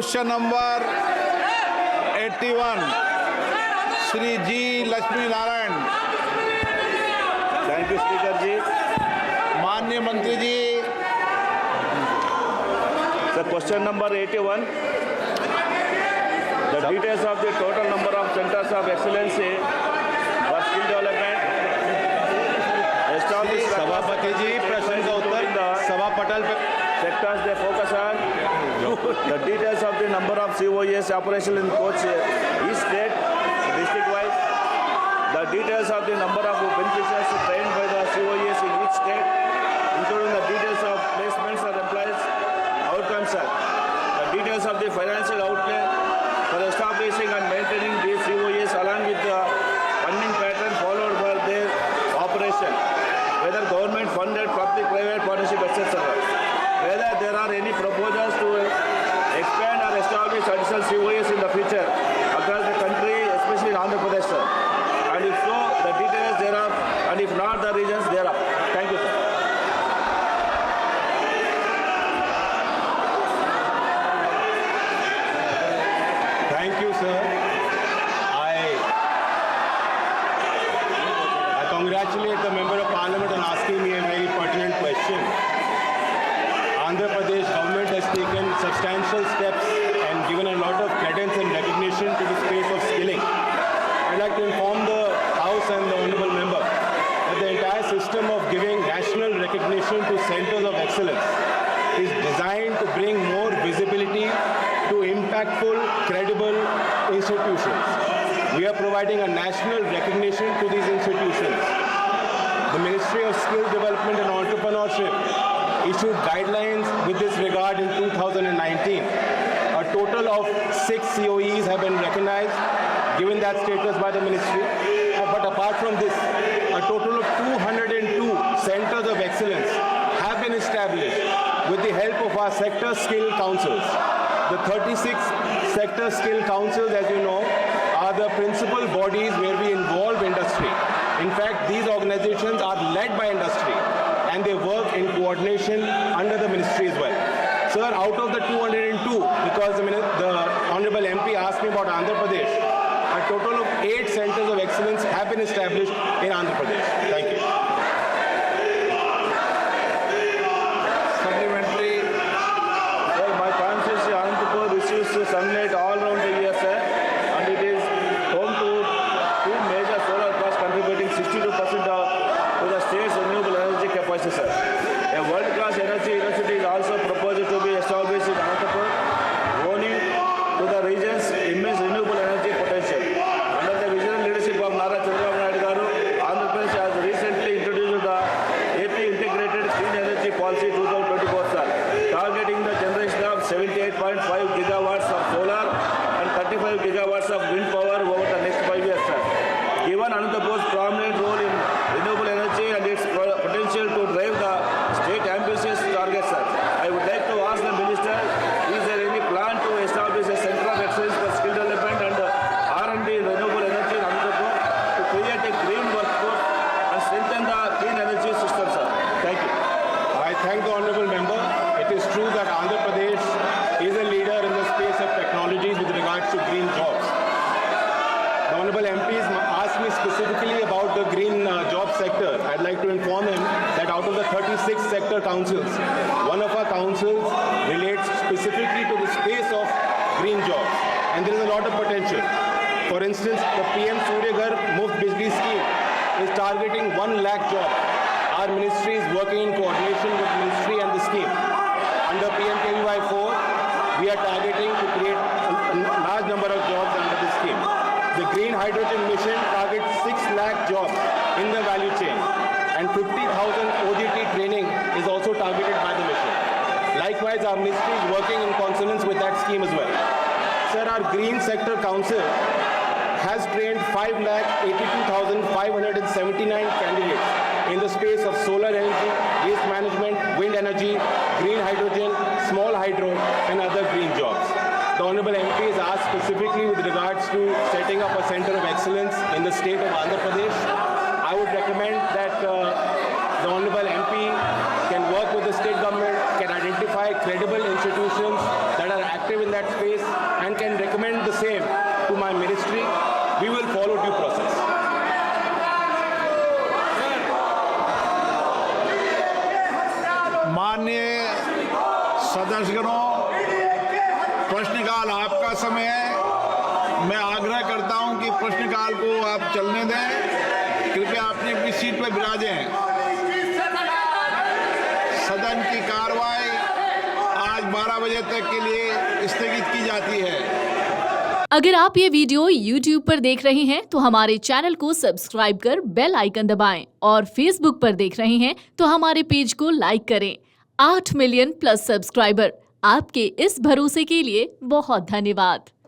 Question number 81, Shri G. Lakshmi Narayan. Thank you, Speaker ji. माननीय मंत्री जी, The question number 81. The details of the total number of centers of excellence for skill development established सभापति जी प्रश्न का उत्तर सभा पटल पे sectors they focus on. The details of the number of COEs operational in coach each state, district wise. The details of the number of beneficiaries trained by the COEs in each state, including the details of placements or employees outcomes. The details of the financial outlay for establishing and maintaining these COEs along with the funding pattern followed for their operation, whether government funded, public, private partnership, etc. Whether there are any proposals to expand or establish additional COEs in the future across the country, especially in Andhra Pradesh, sir. And if so, the details thereof, and if not, the regions thereof. Thank you, sir. Thank you, sir. I congratulate the Member of Parliament on asking me a very pertinent question. Andhra Pradesh government has taken substantial steps and given a lot of credence and recognition to the space of skilling. I'd like to inform the House and the Honourable Member that the entire system of giving national recognition to centres of excellence is designed to bring more visibility to impactful, credible institutions. We are providing a national recognition to these institutions. The Ministry of Skill Development and Entrepreneurship issued guidelines with this regard in 2019. A total of 6 COEs have been recognized, given that status by the ministry. But apart from this, a total of 202 centers of excellence have been established with the help of our sector skill councils. The 36 sector skill councils, as you know, are the principal bodies where we involve industry. In fact, these organizations are led by industry and they work in coordination under the ministry as well. Sir, out of the 202, because the Honorable MP asked me about Andhra Pradesh, a total of 8 centers of excellence have been established in Andhra Pradesh. Thank you. supplementary. Sir, my constituency Anantapur receives sunlight all around the year, sir, and it is home to 2 major solar parks contributing 62% to the state's renewable energy capacity, sir. A world-class energy university is also proposed to be established in Anantapur, owing to the region's immense renewable energy potential. Under the visionary leadership of Nara Chandrababu Naidu Garu, Andhra Pradesh has recently introduced the AP Integrated Clean Energy Policy 2024, sir, targeting the generation of 78.5 gigawatts of solar and 35 gigawatts of wind power over the next 5 years, sir. Given Anantapur's prominent role in renewable energy and its potential to drive the state ambitious targets, sir, I would like to ask the minister, is there any plan to establish a center of excellence for skill development and R&D in renewable energy in Anantapur to create a green workforce and strengthen the clean energy system, sir? Thank you. I thank the Honourable Member. It is true that Andhra Pradesh is a leader in the space of technologies with regards to green jobs. The Honourable MPs asked me specifically about the green job sector. I'd like to inform him that out of the 36 sector councils, one of our councils relates specifically to the space of green jobs. And there is a lot of potential. For instance, the PM Surya Ghar Muft Bijli scheme is targeting 1 lakh jobs. Our ministry is working in coordination with the ministry and the scheme. Under PMKVY 4, we are targeting to create a large number of jobs under this scheme. The Green Hydrogen Mission targets 6 lakh jobs in the value chain, and 50,000 OJT training is also targeted by the mission. Likewise, our ministry is working in consonance with that scheme as well. Sir, our Green Sector Council has trained 5,82,579 candidates in the space of solar energy, waste management, wind energy, green hydrogen, small hydro, and other green jobs. The Honourable MP is asked specifically with regards to setting up a centre of excellence in the state of Andhra Pradesh. I would recommend that the Honourable MP can work with the state government, can identify credible institutions that are active in that space, represent the same to my ministry. We will follow due process. माननीय सदस्यगणों, प्रश्नकाल आपका समय है। मैं आग्रह करता हूं कि प्रश्नकाल को आप चलने दें। कृपया अपनी अपनी सीट पर विराजें। सदन की कार्रवाई आज 12 बजे तक के लिए स्थगित की जाती है। अगर आप ये वीडियो YouTube पर देख रहे हैं तो हमारे चैनल को सब्सक्राइब कर बेल आइकन दबाएं और Facebook पर देख रहे हैं तो हमारे पेज को लाइक करें। 8 मिलियन प्लस सब्सक्राइबर, आपके इस भरोसे के लिए बहुत धन्यवाद।